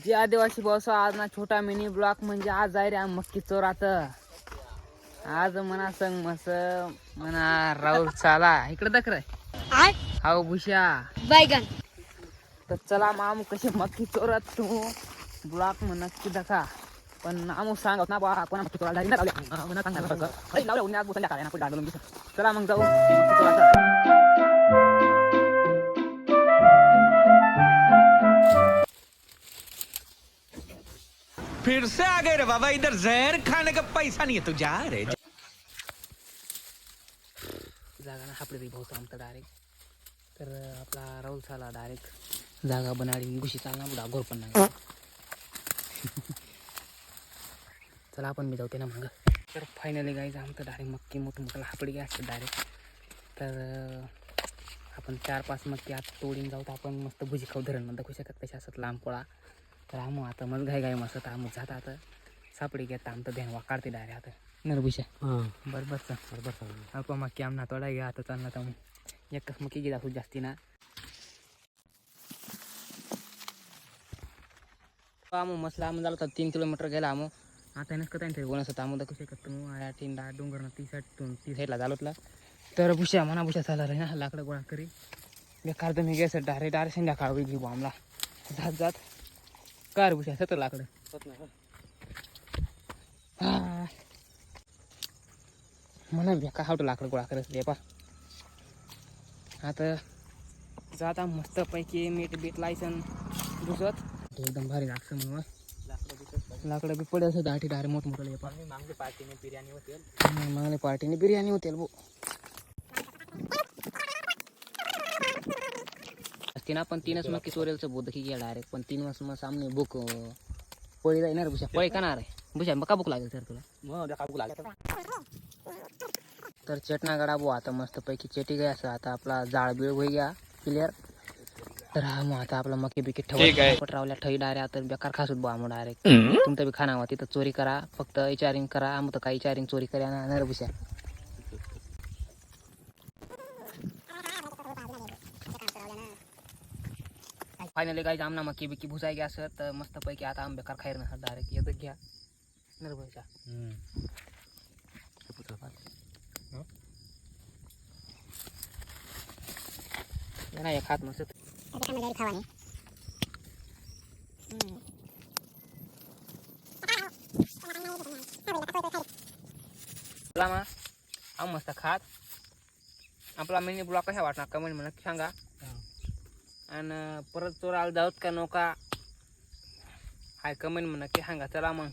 जे आदिवासी बॉस आज ना छोटा मिनी ब्लॉक म्हणजे आज आहे रे मक्की चोरात आज मना संग मस मना राहुल चाला इकडे दख रे हाव भुशा बैगन तर चला मामू कसे मक्की चोरत तू ब्लॉक म नक्की दखा पण आमू सांगत ना बा कोणा मक्की चोराला नाही लावल्या मना सांगणार कसं अरे लावल्या उन्हात बसून टाकाय ना पुढे डागलून चला मग जाऊ मक्की चोराचा फिर से आ गए रे बाबा इधर जहर खाने का पैसा नहीं है तू जा रे जागा ना हापडे रे भाऊ आमचा डायरेक्ट तर आपला राहुल झाला डायरेक्ट जागा बनाडी गुशी चालना बुडा गोर पण नाही चला आपण मी जाऊते ना मग तर फायनली गाईज आमचं डायरेक्ट मक्की मोठं मोठं हापडी घ्यायचं डायरेक्ट तर आपण 4-5 मक्की आत तोडून जाऊ तर आपण मस्त भुजी खाऊ धरण म्हणता खुश शकत कशा असत लांब पोळा तर आम आता मग घाई मस्त आम जात आता सापडी घेता आमचं ध्यान वाकाडते डायरेक्ट आता नरभुशा बरोबर बरोबर आपण मक्की आमना तोडा घ्या आता चालला तर मग एकच मक्की घे दाखवू जास्ती ना आम मसला आम झाला तर 3 किलोमीटर गेला आम आता येणंच का त्यांच्या कोण असं आमोदा कसे करतो मग टिंडा डोंगर ती साईडला झालोतला तर भुशा म्हणा भुशा चालला रे ना लाकडं गोळा करी बेकार तर मी गेस डायरेक्ट संध्याकाळ वेळ घेऊ आमला जात जात कार भुशा सत लाकडं म्हणा बेकार हावटं लाकडं गोळा करत रे पा आता जाता मस्त पैकी मीठ बीट लायसन दुसत एकदम भारी लागतं म्हणून लाकडं बी पडे असं दाठी डारे मोठमोठं येपा मागली पार्टीने बिर्याणी होतील मागली पार्टीने बिर्याणी होतील बो ना पण 3च मग किसोरेलचं बोध की घ्या डायरेक्ट पण 3 वाजता मग सामने बुक पळी जाईणार भुशा पळी काणार आहे भुशा मग का बुक लागेल सर तुला तर चटना गडा बो आता मस्त पैकी चेटी गया असं आता आपला जाळ बिळ होई गया क्लिअर तर हा मग आता आपला मक्की बिकी ठेवल्या ठई डायरेक्ट आता बेकार खासूत बो आम डायरेक्ट तुमचं बी खाना तिथं चोरी करा फक्त विचारिंग करा आम तर काही विचारिंग चोरी करा ना भुशा फायनली गाईज आमना मक्की बिक्की भुसाय घ्या सर तर मस्त पैकी आता आम बेकार खायर ना डायरेक्ट येत घ्या नरभुशा ना एक हात मस्त आम मस्त खात आपला मिनी ब्लॉक कशा वाटणार कमेंट म्हणा सांगा आणि परत चोराला जाऊत का नोका हाय कमेंट म्हणा की सांगा चला मग